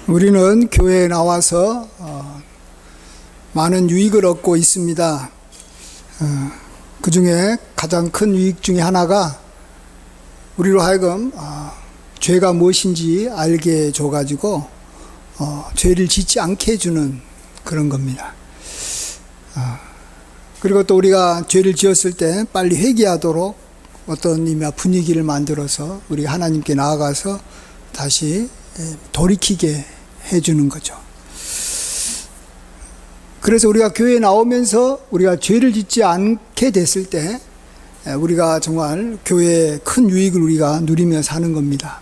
우리는 교회에 나와서 많은 유익을 얻고 있습니다. 그 중에 가장 큰 유익 중에 하나가 우리로 하여금 죄가 무엇인지 알게 해줘가지고 죄를 짓지 않게 해주는 그런 겁니다. 그리고 또 우리가 죄를 지었을 때 빨리 회개하도록 어떤 의미와 분위기를 만들어서 우리 하나님께 나아가서 다시 돌이키게 해주는 거죠. 그래서 우리가 교회에 나오면서 우리가 죄를 짓지 않게 됐을 때 우리가 정말 교회의 큰 유익을 우리가 누리며 사는 겁니다.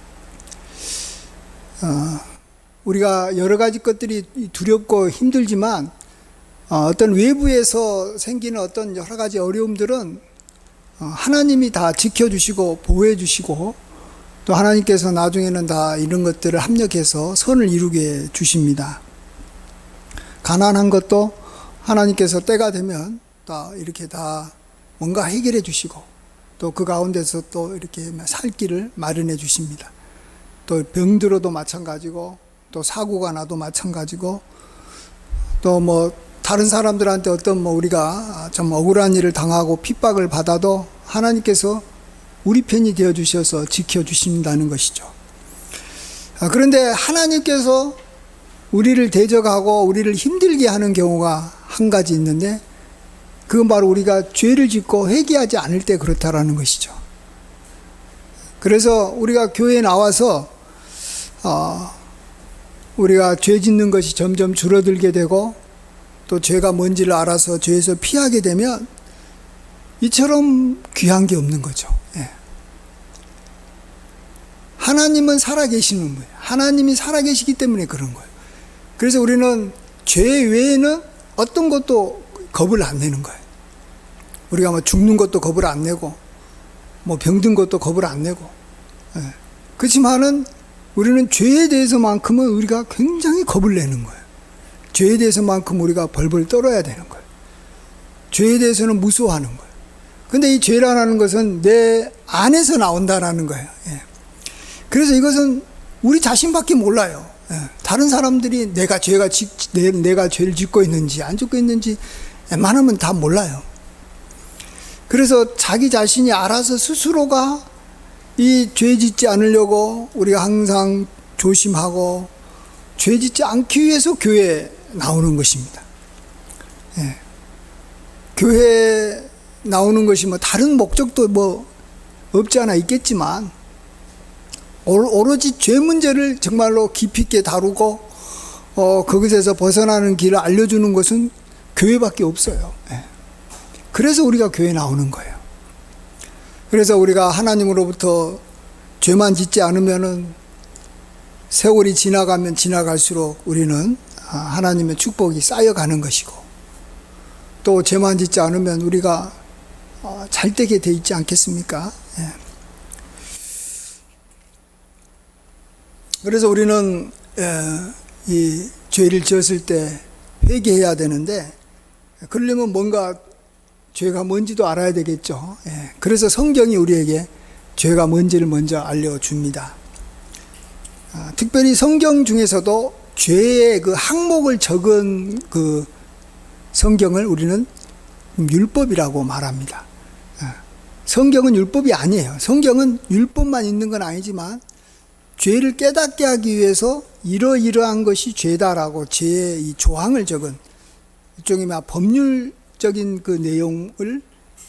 우리가 여러 가지 것들이 두렵고 힘들지만 어떤 외부에서 생기는 어떤 여러 가지 어려움들은 하나님이 다 지켜주시고 보호해주시고 또 하나님께서 나중에는 다 이런 것들을 합력해서 선을 이루게 주십니다. 가난한 것도 하나님께서 때가 되면 다 이렇게 다 뭔가 해결해 주시고 또 그 가운데서 또 이렇게 살 길을 마련해 주십니다. 또 병들어도 마찬가지고 또 사고가 나도 마찬가지고 또 뭐 다른 사람들한테 어떤 뭐 우리가 좀 억울한 일을 당하고 핍박을 받아도 하나님께서 우리 편이 되어 주셔서 지켜 주신다는 것이죠. 그런데 하나님께서 우리를 대적하고 우리를 힘들게 하는 경우가 한 가지 있는데 그건 바로 우리가 죄를 짓고 회개하지 않을 때 그렇다라는 것이죠. 그래서 우리가 교회에 나와서 우리가 죄 짓는 것이 점점 줄어들게 되고 또 죄가 뭔지를 알아서 죄에서 피하게 되면 이처럼 귀한 게 없는 거죠. 하나님은 살아계시는 거예요. 하나님이 살아계시기 때문에 그런 거예요. 그래서 우리는 죄 외에는 어떤 것도 겁을 안 내는 거예요. 우리가 뭐 죽는 것도 겁을 안 내고 뭐 병든 것도 겁을 안 내고 그렇지만은 우리는 죄에 대해서만큼은 우리가 굉장히 겁을 내는 거예요. 죄에 대해서만큼 우리가 벌벌 떨어야 되는 거예요. 죄에 대해서는 무서워하는 거예요. 근데 이 죄라는 것은 내 안에서 나온다라는 거예요. 그래서 이것은 우리 자신밖에 몰라요. 다른 사람들이 내가 죄를 짓고 있는지 안 짓고 있는지 웬만하면 다 몰라요. 그래서 자기 자신이 알아서 스스로가 이 죄 짓지 않으려고 우리가 항상 조심하고 죄 짓지 않기 위해서 교회에 나오는 것입니다. 교회에 나오는 것이 뭐 다른 목적도 뭐 없지 않아 있겠지만 오로지 죄 문제를 정말로 깊이 있게 다루고 그것에서 벗어나는 길을 알려주는 것은 교회밖에 없어요. 그래서 우리가 교회에 나오는 거예요. 그래서 우리가 하나님으로부터 죄만 짓지 않으면은 세월이 지나가면 지나갈수록 우리는 하나님의 축복이 쌓여가는 것이고 또 죄만 짓지 않으면 우리가 잘 되게 돼 있지 않겠습니까? 그래서 우리는 이 죄를 지었을 때 회개해야 되는데 그러려면 뭔가 죄가 뭔지도 알아야 되겠죠. 그래서 성경이 우리에게 죄가 뭔지를 먼저 알려줍니다. 특별히 성경 중에서도 죄의 그 항목을 적은 그 성경을 우리는 율법이라고 말합니다. 성경은 율법이 아니에요. 성경은 율법만 있는 건 아니지만 죄를 깨닫게 하기 위해서 이러이러한 것이 죄다라고 죄의 이 조항을 적은 일종의 법률적인 그 내용을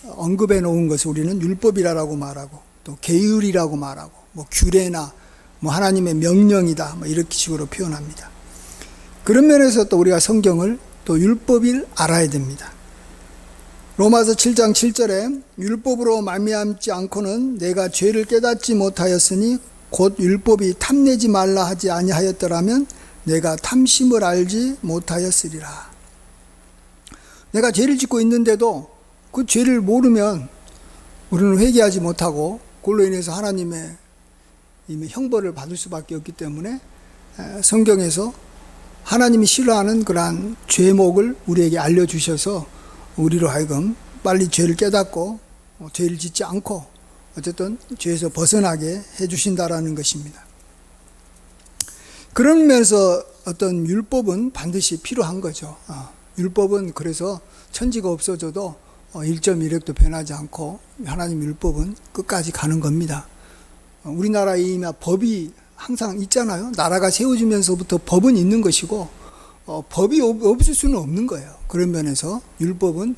언급해 놓은 것을 우리는 율법이라고 말하고 또 계율이라고 말하고 뭐 규례나 뭐 하나님의 명령이다 뭐 이렇게 식으로 표현합니다. 그런 면에서 또 우리가 성경을 또 율법을 알아야 됩니다. 로마서 7장 7절에 율법으로 말미암지 않고는 내가 죄를 깨닫지 못하였으니 곧 율법이 탐내지 말라 하지 아니하였더라면 내가 탐심을 알지 못하였으리라. 내가 죄를 짓고 있는데도 그 죄를 모르면 우리는 회개하지 못하고 그걸로 인해서 하나님의 이미 형벌을 받을 수밖에 없기 때문에 성경에서 하나님이 싫어하는 그러한 죄목을 우리에게 알려주셔서 우리로 하여금 빨리 죄를 깨닫고 죄를 짓지 않고 어쨌든 죄에서 벗어나게 해주신다라는 것입니다. 그런 면에서 어떤 율법은 반드시 필요한 거죠. 율법은 그래서 천지가 없어져도 1.1획도 변하지 않고 하나님 율법은 끝까지 가는 겁니다. 우리나라에 이미 법이 항상 있잖아요. 나라가 세워지면서부터 법은 있는 것이고 법이 없을 수는 없는 거예요. 그런 면에서 율법은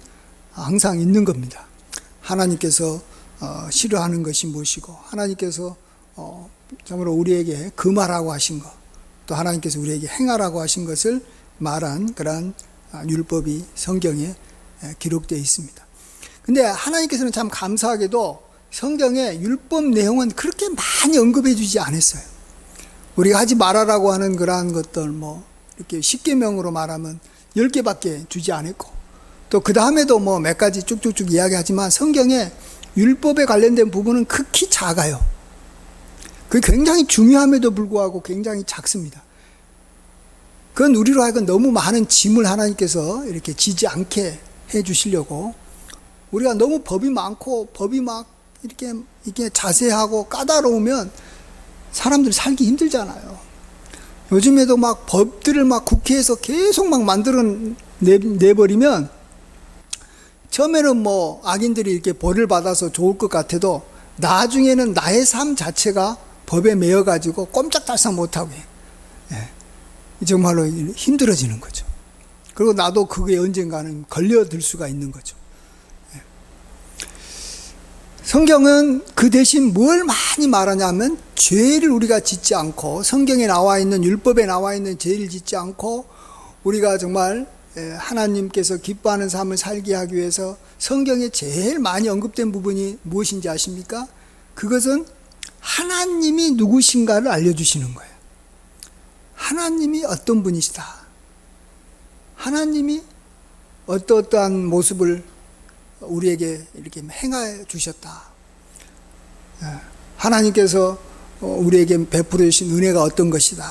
항상 있는 겁니다. 하나님께서 싫어하는 것이 무엇이고 하나님께서 참으로 우리에게 금하라고 하신 것, 또 하나님께서 우리에게 행하라고 하신 것을 말한 그러한 율법이 성경에 기록되어 있습니다. 근데 하나님께서는 참 감사하게도 성경에 율법 내용은 그렇게 많이 언급해 주지 않았어요. 우리가 하지 말아라고 하는 그러한 것들 이렇게 10계명으로 말하면 10개밖에 주지 않았고, 또 그 다음에도 몇 가지 쭉쭉쭉 이야기하지만 성경에 율법에 관련된 부분은 극히 작아요. 그게 굉장히 중요함에도 불구하고 굉장히 작습니다. 그건 우리로 하여금 너무 많은 짐을 하나님께서 이렇게 지지 않게 해 주시려고, 우리가 너무 법이 많고 법이 막 이렇게 자세하고 까다로우면 사람들 살기 힘들잖아요. 요즘에도 막 법들을 막 국회에서 계속 막 만들어 내버리면 처음에는 악인들이 이렇게 벌을 받아서 좋을 것 같아도 나중에는 나의 삶 자체가 법에 매여가지고 꼼짝달싹 못하고 정말로 힘들어지는 거죠. 그리고 나도 그게 언젠가는 걸려들 수가 있는 거죠. 성경은 그 대신 뭘 많이 말하냐면 죄를 우리가 짓지 않고, 성경에 나와 있는 율법에 나와 있는 죄를 짓지 않고 우리가 정말 하나님께서 기뻐하는 삶을 살게 하기 위해서 성경에 제일 많이 언급된 부분이 무엇인지 아십니까? 그것은 하나님이 누구신가를 알려주시는 거예요. 하나님이 어떤 분이시다, 하나님이 어떠한 모습을 우리에게 이렇게 행하여 주셨다, 하나님께서 우리에게 베풀어 주신 은혜가 어떤 것이다.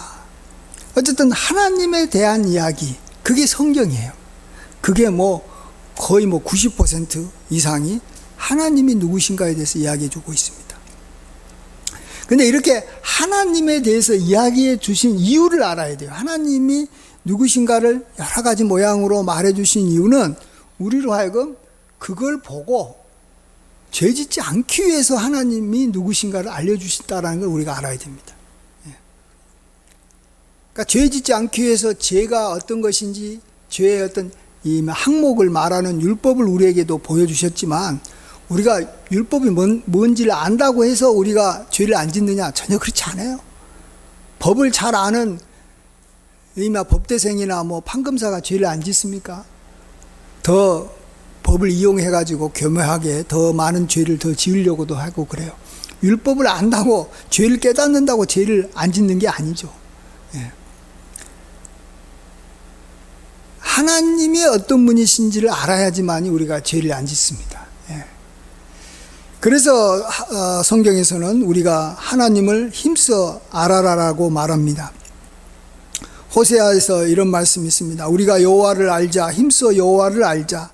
어쨌든 하나님에 대한 이야기, 그게 성경이에요. 그게 거의 90% 이상이 하나님이 누구신가에 대해서 이야기해 주고 있습니다. 근데 이렇게 하나님에 대해서 이야기해 주신 이유를 알아야 돼요. 하나님이 누구신가를 여러 가지 모양으로 말해 주신 이유는 우리로 하여금 그걸 보고 죄 짓지 않기 위해서 하나님이 누구신가를 알려주신다는 걸 우리가 알아야 됩니다. 그러니까 죄 짓지 않기 위해서 죄가 어떤 것인지, 죄의 어떤 이 항목을 말하는 율법을 우리에게도 보여주셨지만, 우리가 율법이 뭔지를 안다고 해서 우리가 죄를 안 짓느냐? 전혀 그렇지 않아요. 법을 잘 아는 법대생이나 판검사가 죄를 안 짓습니까? 더 법을 이용해가지고 교묘하게 더 많은 죄를 더 지으려고도 하고 그래요. 율법을 안다고, 죄를 깨닫는다고 죄를 안 짓는 게 아니죠. 하나님이 어떤 분이신지를 알아야지만 우리가 죄를 안 짓습니다. 그래서 성경에서는 우리가 하나님을 힘써 알아라라고 말합니다. 호세아에서 이런 말씀이 있습니다. 우리가 여호와를 알자, 힘써 여호와를 알자.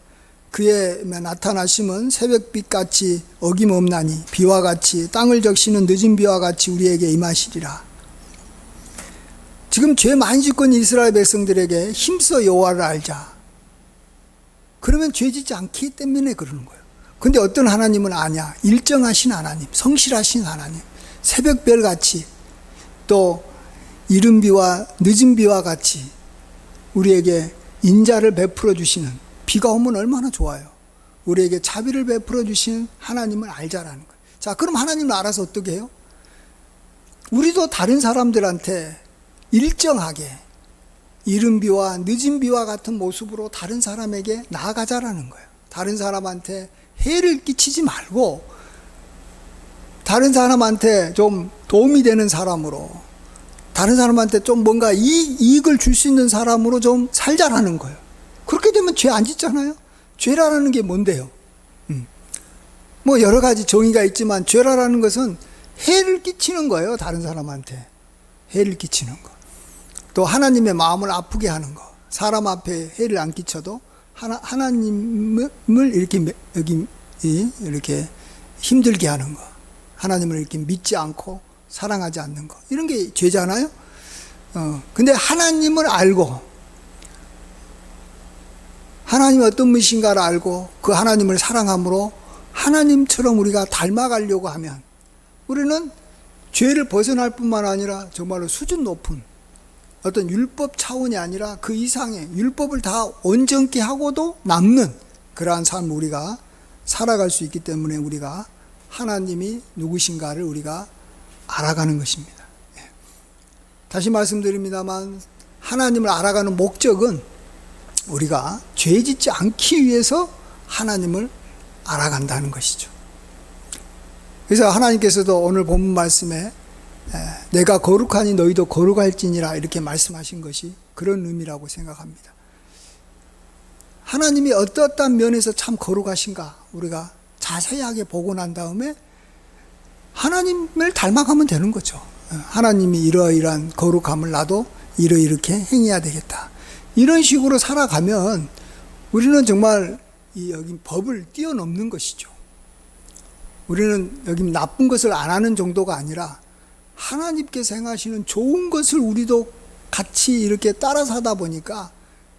그의 나타나심은 새벽빛같이 어김없나니 비와 같이 땅을 적시는 늦은 비와 같이 우리에게 임하시리라. 지금 죄 많이 짓고 있는 이스라엘 백성들에게 힘써 여호와를 알자. 그러면 죄 짓지 않기 때문에 그러는 거예요. 근데 어떤 하나님은 아냐? 일정하신 하나님, 성실하신 하나님, 새벽별같이 또 이른 비와 늦은 비와 같이 우리에게 인자를 베풀어 주시는, 비가 오면 얼마나 좋아요. 우리에게 자비를 베풀어 주시는 하나님을 알자라는 거예요. 자, 그럼 하나님은 알아서 어떻게 해요? 우리도 다른 사람들한테 일정하게 이른 비와 늦은 비와 같은 모습으로 다른 사람에게 나아가자라는 거예요. 다른 사람한테 해를 끼치지 말고 다른 사람한테 좀 도움이 되는 사람으로, 다른 사람한테 좀 뭔가 이익을 줄 수 있는 사람으로 좀 살자라는 거예요. 그렇게 되면 죄 안 짓잖아요. 죄라는 게 뭔데요? 여러 가지 정의가 있지만 죄라는 것은 해를 끼치는 거예요. 다른 사람한테 해를 끼치는 거. 또 하나님의 마음을 아프게 하는 거. 사람 앞에 해를 안 끼쳐도 하나님을 이렇게 힘들게 하는 거. 하나님을 이렇게 믿지 않고 사랑하지 않는 거. 이런 게 죄잖아요. 근데 하나님을 알고, 하나님이 어떤 분이신가를 알고 그 하나님을 사랑함으로 하나님처럼 우리가 닮아가려고 하면 우리는 죄를 벗어날 뿐만 아니라 정말로 수준 높은 어떤 율법 차원이 아니라 그 이상의 율법을 다 온전케 하고도 남는 그러한 삶을 우리가 살아갈 수 있기 때문에 우리가 하나님이 누구신가를 우리가 알아가는 것입니다. 다시 말씀드립니다만 하나님을 알아가는 목적은 우리가 죄 짓지 않기 위해서 하나님을 알아간다는 것이죠. 그래서 하나님께서도 오늘 본문 말씀에 내가 거룩하니 너희도 거룩할지니라 이렇게 말씀하신 것이 그런 의미라고 생각합니다. 하나님이 어떠한 면에서 참 거룩하신가 우리가 자세하게 보고 난 다음에 하나님을 닮아가면 되는 거죠. 하나님이 이러이러한 거룩함을 나도 이렇게 행해야 되겠다. 이런 식으로 살아가면 우리는 정말 여기 법을 뛰어넘는 것이죠. 우리는 여기 나쁜 것을 안 하는 정도가 아니라 하나님께서 행하시는 좋은 것을 우리도 같이 이렇게 따라서 하다 보니까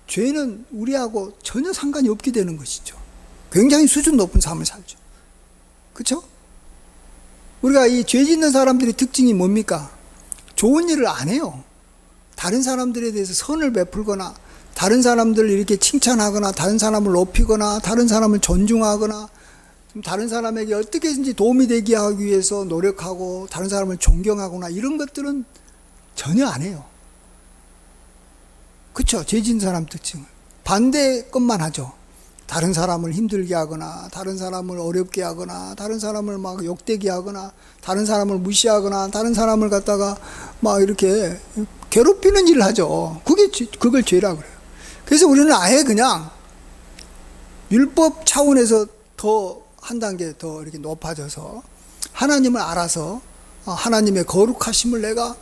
죄는 우리하고 전혀 상관이 없게 되는 것이죠. 굉장히 수준 높은 삶을 살죠. 그렇죠? 우리가 이 죄 짓는 사람들의 특징이 뭡니까? 좋은 일을 안 해요. 다른 사람들에 대해서 선을 베풀거나 다른 사람들을 이렇게 칭찬하거나 다른 사람을 높이거나 다른 사람을 존중하거나 다른 사람에게 어떻게든지 도움이 되게 하기 위해서 노력하고 다른 사람을 존경하거나 이런 것들은 전혀 안 해요. 그렇죠? 죄 짓는 사람 특징은 반대 것만 하죠. 다른 사람을 힘들게 하거나 다른 사람을 어렵게 하거나 다른 사람을 막 욕되게 하거나 다른 사람을 무시하거나 다른 사람을 갖다가 막 이렇게 괴롭히는 일을 하죠. 그걸 죄라 그래요. 그래서 우리는 아예 그냥 율법 차원에서 더 한 단계 더 이렇게 높아져서 하나님을 알아서 하나님의 거룩하심을 내가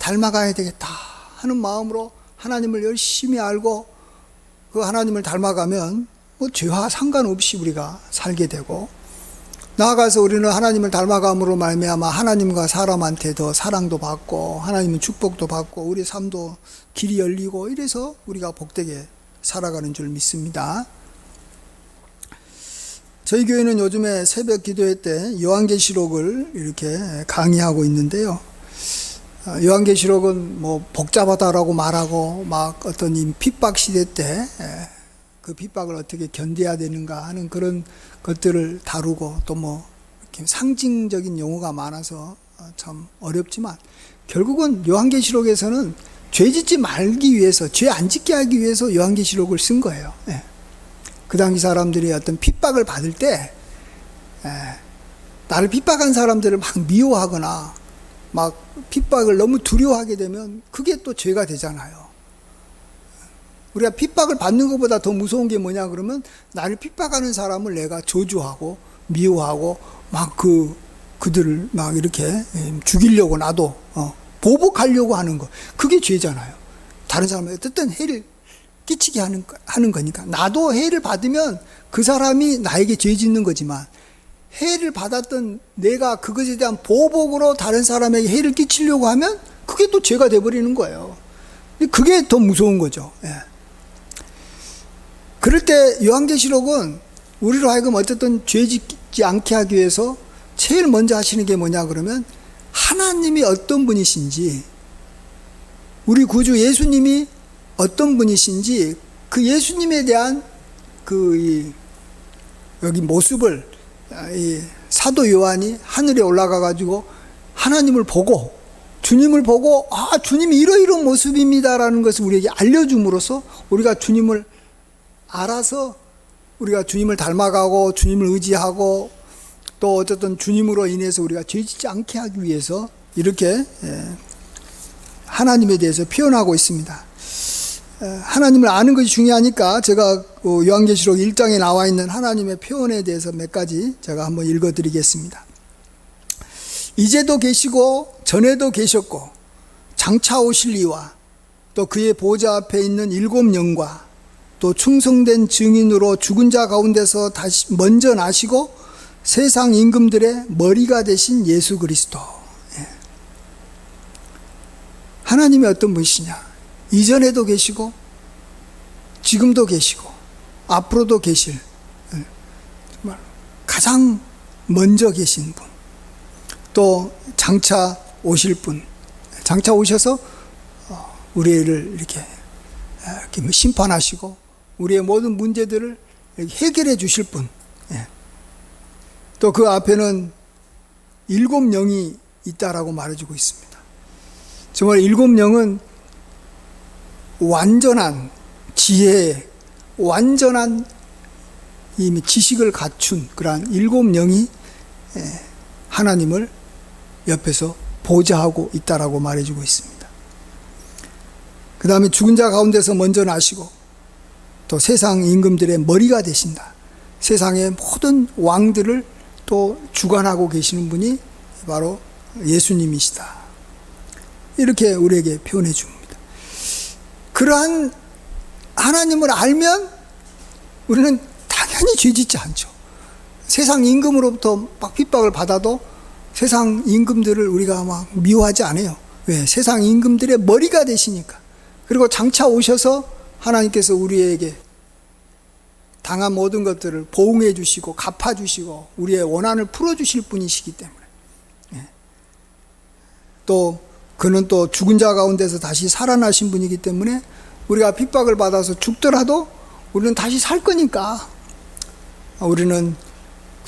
닮아가야 되겠다 하는 마음으로 하나님을 열심히 알고 그 하나님을 닮아가면 뭐 죄와 상관없이 우리가 살게 되고 나아가서 우리는 하나님을 닮아감으로 말미암아 하나님과 사람한테 더 사랑도 받고 하나님은 축복도 받고 우리 삶도 길이 열리고 이래서 우리가 복되게 살아가는 줄 믿습니다. 저희 교회는 요즘에 새벽 기도회 때 요한계시록을 이렇게 강의하고 있는데요. 요한계시록은 뭐 복잡하다라고 말하고 막 어떤 이 핍박 시대 때 그 핍박을 어떻게 견뎌야 되는가 하는 그런 것들을 다루고 또 뭐 이렇게 상징적인 용어가 많아서 참 어렵지만 결국은 요한계시록에서는 죄 짓지 말기 위해서 죄 안 짓게 하기 위해서 요한계시록을 쓴 거예요. 그 당시 사람들이 어떤 핍박을 받을 때 나를 핍박한 사람들을 막 미워하거나 막 핍박을 너무 두려워하게 되면 그게 또 죄가 되잖아요. 우리가 핍박을 받는 것보다 더 무서운 게 뭐냐 그러면 나를 핍박하는 사람을 내가 저주하고 미워하고 막 그들을 막 이렇게 죽이려고 나도 보복하려고 하는 거 그게 죄잖아요. 다른 사람에게 어떤 해를 끼치게 하는 거니까 나도 해를 받으면 그 사람이 나에게 죄 짓는 거지만 해를 받았던 내가 그것에 대한 보복으로 다른 사람에게 해를 끼치려고 하면 그게 또 죄가 돼버리는 거예요. 그게 더 무서운 거죠. 그럴 때 요한계시록은 우리로 하여금 어쨌든 죄 짓지 않게 하기 위해서 제일 먼저 하시는 게 뭐냐 그러면 하나님이 어떤 분이신지 우리 구주 예수님이 어떤 분이신지 그 예수님에 대한 여기 모습을 이 사도 요한이 하늘에 올라가 가지고 하나님을 보고 주님을 보고 주님이 이러이러한 모습입니다라는 것을 우리에게 알려줌으로써 우리가 주님을 알아서 우리가 주님을 닮아가고 주님을 의지하고 또 어쨌든 주님으로 인해서 우리가 죄짓지 않게 하기 위해서 이렇게 하나님에 대해서 표현하고 있습니다. 하나님을 아는 것이 중요하니까 제가 요한계시록 1장에 나와 있는 하나님의 표현에 대해서 몇 가지 제가 한번 읽어드리겠습니다. 이제도 계시고 전에도 계셨고 장차 오실 이와 또 그의 보좌 앞에 있는 7 영과 또 충성된 증인으로 죽은 자 가운데서 다시 먼저 나시고 세상 임금들의 머리가 되신 예수 그리스도. 하나님이 어떤 분이시냐? 이전에도 계시고 지금도 계시고 앞으로도 계실 정말 가장 먼저 계신 분, 또 장차 오실 분, 장차 오셔서 우리를 이렇게 심판하시고 우리의 모든 문제들을 해결해 주실 분. 또 그 앞에는 7영이 있다라고 말해주고 있습니다. 정말 7영은 완전한 지혜, 완전한 이미 지식을 갖춘 그러한 7영이 하나님을 옆에서 보좌하고 있다라고 말해주고 있습니다. 그 다음에 죽은 자 가운데서 먼저 나시고 또 세상 임금들의 머리가 되신다. 세상의 모든 왕들을 또 주관하고 계시는 분이 바로 예수님이시다. 이렇게 우리에게 표현해 줍니다. 그러한 하나님을 알면 우리는 당연히 죄짓지 않죠. 세상 임금으로부터 막 핍박을 받아도 세상 임금들을 우리가 막 미워하지 않아요. 왜? 세상 임금들의 머리가 되시니까. 그리고 장차 오셔서 하나님께서 우리에게 당한 모든 것들을 보응해 주시고 갚아 주시고 우리의 원한을 풀어 주실 분이시기 때문에. 또 그는 또 죽은 자 가운데서 다시 살아나신 분이기 때문에 우리가 핍박을 받아서 죽더라도 우리는 다시 살 거니까 우리는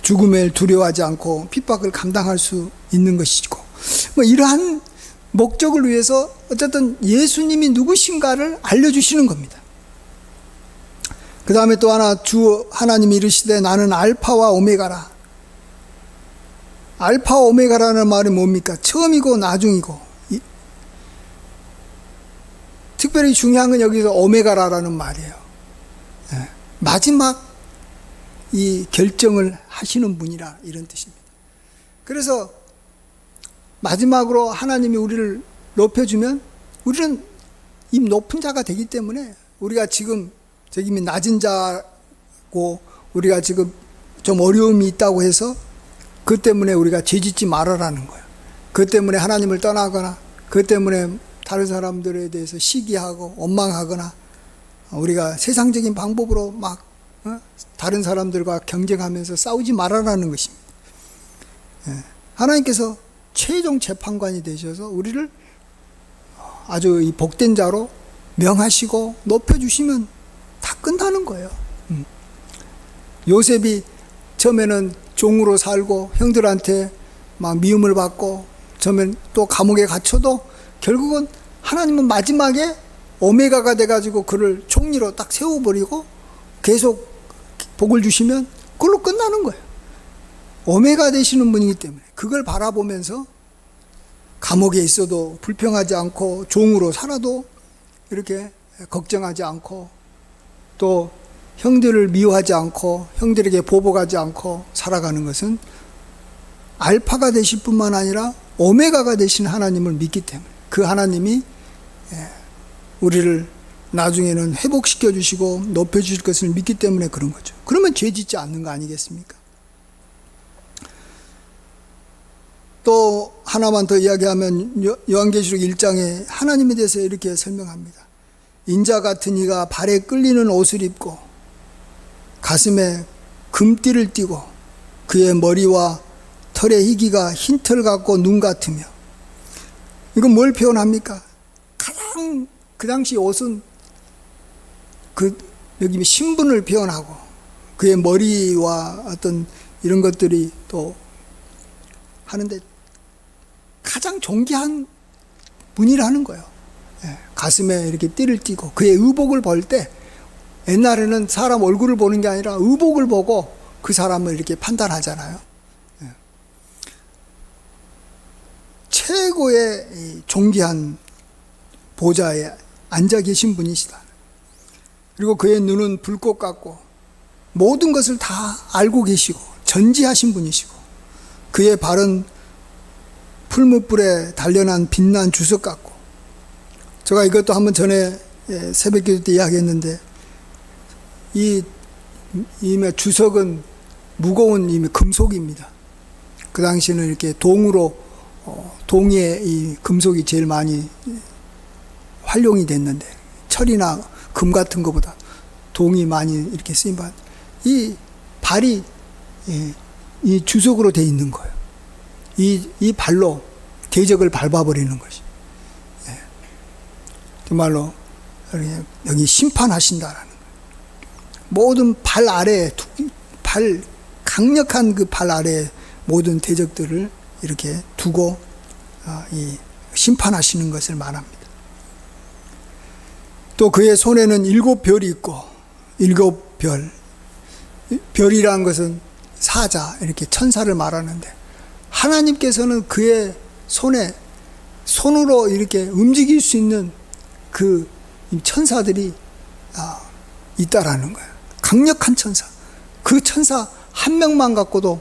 죽음을 두려워하지 않고 핍박을 감당할 수 있는 것이고, 뭐 이러한 목적을 위해서 어쨌든 예수님이 누구신가를 알려주시는 겁니다. 그 다음에 또 하나, 주 하나님이 이르시되 나는 알파와 오메가라. 알파 오메가라는 말이 뭡니까? 처음이고 나중이고. 특별히 중요한 건 여기서 오메가라라는 말이에요. 마지막 이 결정을 하시는 분이라, 이런 뜻입니다. 그래서 마지막으로 하나님이 우리를 높여주면 우리는 이 높은 자가 되기 때문에 우리가 지금 저기 낮은 자고 우리가 지금 좀 어려움이 있다고 해서 그 때문에 우리가 죄짓지 말아라는 거예요. 그 때문에 하나님을 떠나거나 그 때문에 다른 사람들에 대해서 시기하고 원망하거나 우리가 세상적인 방법으로 막 다른 사람들과 경쟁하면서 싸우지 말아라는 것입니다. 하나님께서 최종 재판관이 되셔서 우리를 아주 이 복된 자로 명하시고 높여주시면 다 끝나는 거예요. 요셉이 처음에는 종으로 살고 형들한테 막 미움을 받고 처음엔 또 감옥에 갇혀도 결국은 하나님은 마지막에 오메가가 돼가지고 그를 총리로 딱 세워버리고 계속 복을 주시면 그걸로 끝나는 거예요. 오메가 되시는 분이기 때문에 그걸 바라보면서 감옥에 있어도 불평하지 않고 종으로 살아도 이렇게 걱정하지 않고 또 형들을 미워하지 않고 형들에게 보복하지 않고 살아가는 것은 알파가 되실 뿐만 아니라 오메가가 되신 하나님을 믿기 때문에 그 하나님이 우리를 나중에는 회복시켜 주시고 높여 주실 것을 믿기 때문에 그런 거죠. 그러면 죄 짓지 않는 거 아니겠습니까? 또 하나만 더 이야기하면 요한계시록 1장에 하나님에 대해서 이렇게 설명합니다. 인자 같은 이가 발에 끌리는 옷을 입고 가슴에 금띠를 띠고 그의 머리와 털의 희기가 흰 털 같고 눈 같으며. 이건 뭘 표현합니까? 가장 그 당시 옷은 여기 신분을 표현하고 그의 머리와 어떤 이런 것들이 또 하는데 가장 존귀한 분이라는 거예요. 가슴에 이렇게 띠를 띠고 그의 의복을 볼 때 옛날에는 사람 얼굴을 보는 게 아니라 의복을 보고 그 사람을 이렇게 판단하잖아요. 최고의 존귀한 보좌에 앉아 계신 분이시다. 그리고 그의 눈은 불꽃 같고 모든 것을 다 알고 계시고 전지하신 분이시고 그의 발은 풀무불에 단련한 빛난 주석 같고. 제가 이것도 한번 전에 새벽기도 때 이야기했는데 이 주석은 무거운 이미 금속입니다. 그 당시에는 이렇게 동으로 동에 이 금속이 제일 많이 활용이 됐는데, 철이나 금 같은 것보다 동이 많이 이렇게 쓰임받, 이 발이 이 주석으로 돼 있는 거예요. 이 발로 대적을 밟아버리는 것이. 정말로 여기 심판하신다라는 거예요. 모든 발 아래, 강력한 그 발 아래 모든 대적들을 이렇게 두고 이 심판하시는 것을 말합니다. 또 그의 손에는 7별이 있고, 7별. 별이라는 것은 사자, 이렇게 천사를 말하는데, 하나님께서는 그의 손으로 이렇게 움직일 수 있는 그 천사들이 있다라는 거예요. 강력한 천사. 그 천사 한 명만 갖고도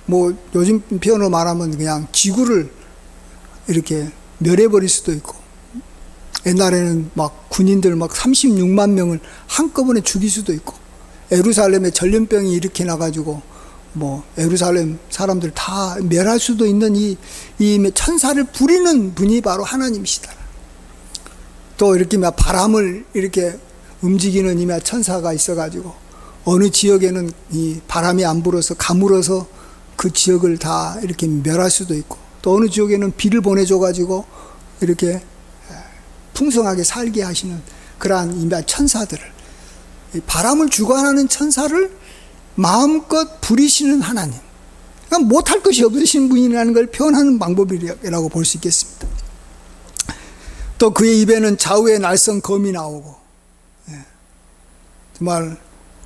뭐 요즘 표현으로 말하면 그냥 지구를 이렇게 멸해버릴 수도 있고, 옛날에는 막 군인들 막 36만 명을 한꺼번에 죽일 수도 있고, 예루살렘에 전염병이 일으켜 나가지고 뭐 예루살렘 사람들 다 멸할 수도 있는 이 천사를 부리는 분이 바로 하나님이시다. 또 이렇게 바람을 이렇게 움직이는 이 천사가 있어가지고, 어느 지역에는 이 바람이 안 불어서 가물어서 그 지역을 다 이렇게 멸할 수도 있고, 또 어느 지역에는 비를 보내줘가지고 이렇게 풍성하게 살게 하시는 그러한 이 천사들을, 바람을 주관하는 천사를 마음껏 부리시는 하나님. 그러니까 못할 것이 없으신 분이라는 걸 표현하는 방법이라고 볼 수 있겠습니다. 또 그의 입에는 좌우의 날선 검이 나오고, 정말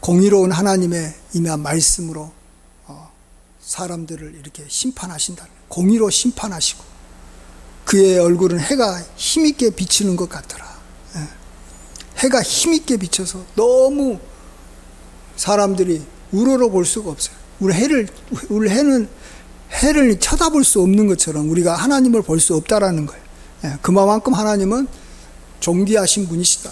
공의로운 하나님의 임한 말씀으로 사람들을 이렇게 심판하신다. 공의로 심판하시고, 그의 얼굴은 해가 힘있게 비치는 것 같더라. 해가 힘있게 비쳐서 너무 사람들이 우러러 볼 수가 없어요. 우리 해는 해를 쳐다볼 수 없는 것처럼 우리가 하나님을 볼 수 없다라는 거예요. 그만큼 하나님은 존귀하신 분이시다.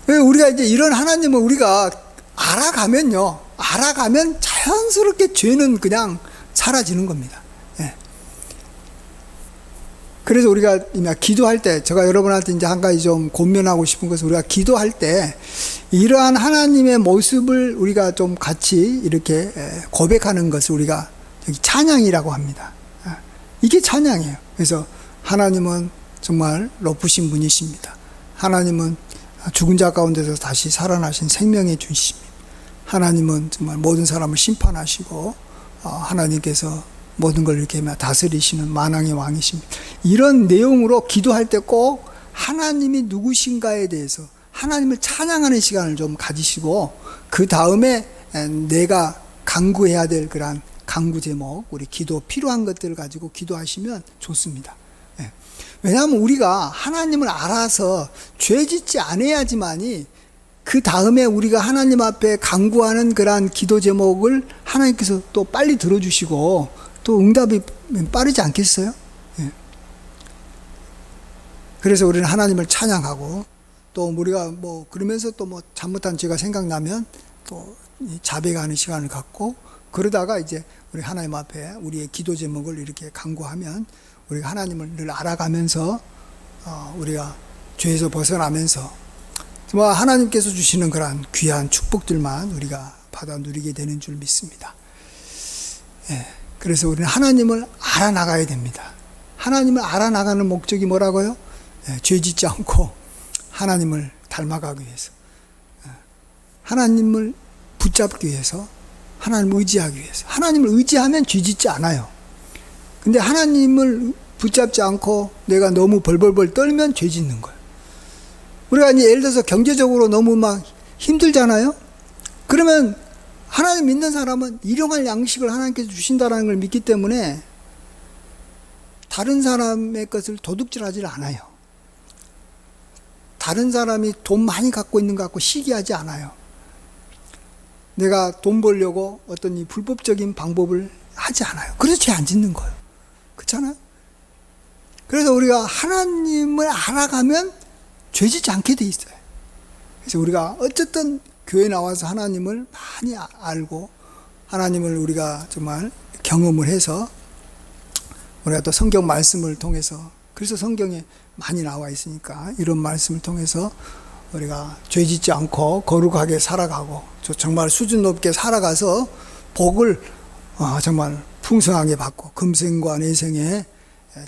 우리가 이제 이런 하나님을 우리가 알아가면 자연스럽게 죄는 그냥 사라지는 겁니다. 그래서 우리가 기도할 때, 제가 여러분한테 이제 한 가지 좀 권면하고 싶은 것은, 우리가 기도할 때 이러한 하나님의 모습을 우리가 좀 같이 이렇게 고백하는 것을 우리가 찬양이라고 합니다. 이게 찬양이에요. 그래서 하나님은 정말 높으신 분이십니다. 하나님은 죽은 자 가운데서 다시 살아나신 생명의 주이십니다. 하나님은 정말 모든 사람을 심판하시고 하나님께서 모든 걸 이렇게 다스리시는 만왕의 왕이십니다. 이런 내용으로 기도할 때 꼭 하나님이 누구신가에 대해서 하나님을 찬양하는 시간을 좀 가지시고, 그 다음에 내가 간구해야 될 그런 간구 제목, 우리 기도 필요한 것들을 가지고 기도하시면 좋습니다. 왜냐하면 우리가 하나님을 알아서 죄 짓지 않아야지만이 그 다음에 우리가 하나님 앞에 간구하는 그러한 기도 제목을 하나님께서 또 빨리 들어주시고 또 응답이 빠르지 않겠어요? 그래서 우리는 하나님을 찬양하고, 또 우리가 뭐 그러면서 또 뭐 잘못한 죄가 생각나면 또 자백하는 시간을 갖고, 그러다가 이제 우리 하나님 앞에 우리의 기도 제목을 이렇게 간구하면 우리가 하나님을 늘 알아가면서 우리가 죄에서 벗어나면서 정말 하나님께서 주시는 그러한 귀한 축복들만 우리가 받아 누리게 되는 줄 믿습니다. 그래서 우리는 하나님을 알아나가야 됩니다. 하나님을 알아나가는 목적이 뭐라고요? 죄 짓지 않고 하나님을 닮아가기 위해서, 하나님을 붙잡기 위해서, 하나님을 의지하기 위해서. 하나님을 의지하면 죄 짓지 않아요. 근데 하나님을 붙잡지 않고 내가 너무 벌벌벌 떨면 죄 짓는 거예요. 우리가 이제 예를 들어서 경제적으로 너무 막 힘들잖아요? 그러면 하나님 믿는 사람은 일용할 양식을 하나님께서 주신다는 걸 믿기 때문에 다른 사람의 것을 도둑질하지 않아요. 다른 사람이 돈 많이 갖고 있는 것 갖고 시기하지 않아요. 내가 돈 벌려고 어떤 이 불법적인 방법을 하지 않아요. 그래서 죄 안 짓는 거예요. 그렇잖아요? 그래서 우리가 하나님을 알아가면 죄 짓지 않게 돼 있어요. 그래서 우리가 어쨌든 교회 나와서 하나님을 많이 알고 하나님을 우리가 정말 경험을 해서 우리가 또 성경 말씀을 통해서 그래서 성경에 많이 나와 있으니까 이런 말씀을 통해서 우리가 죄 짓지 않고 거룩하게 살아가고 정말 수준 높게 살아가서 복을 정말 풍성하게 받고 금생과 내생에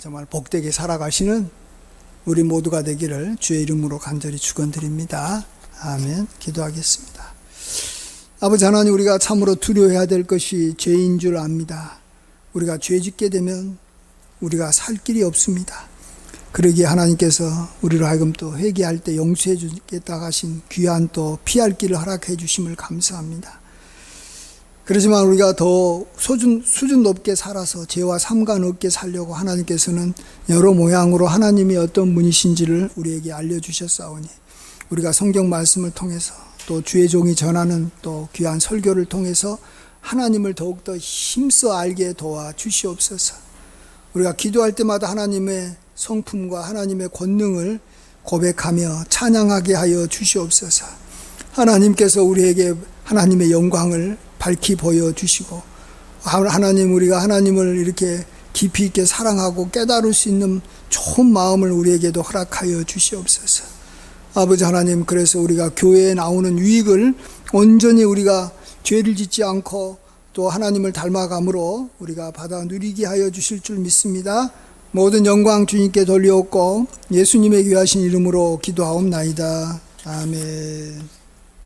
정말 복되게 살아가시는 우리 모두가 되기를 주의 이름으로 간절히 축원드립니다. 아멘. 기도하겠습니다. 아버지 하나님, 우리가 참으로 두려워해야 될 것이 죄인 줄 압니다. 우리가 죄 짓게 되면 우리가 살 길이 없습니다. 그러기에 하나님께서 우리로 하여금 또 회개할 때 용서해 주겠다 하신 귀한 또 피할 길을 허락해 주심을 감사합니다. 그렇지만 우리가 더 수준 높게 살아서 죄와 상관없게 살려고 하나님께서는 여러 모양으로 하나님이 어떤 분이신지를 우리에게 알려주셨사오니 우리가 성경 말씀을 통해서 또 주의 종이 전하는 또 귀한 설교를 통해서 하나님을 더욱더 힘써 알게 도와주시옵소서. 우리가 기도할 때마다 하나님의 성품과 하나님의 권능을 고백하며 찬양하게 하여 주시옵소서. 하나님께서 우리에게 하나님의 영광을 밝히 보여주시고 하나님, 우리가 하나님을 이렇게 깊이 있게 사랑하고 깨달을 수 있는 좋은 마음을 우리에게도 허락하여 주시옵소서. 아버지 하나님, 그래서 우리가 교회에 나오는 유익을 온전히 우리가 죄를 짓지 않고 또 하나님을 닮아감으로 우리가 받아 누리게 하여 주실 줄 믿습니다. 모든 영광 주님께 돌려옵고 예수님의 귀하신 이름으로 기도하옵나이다. 아멘.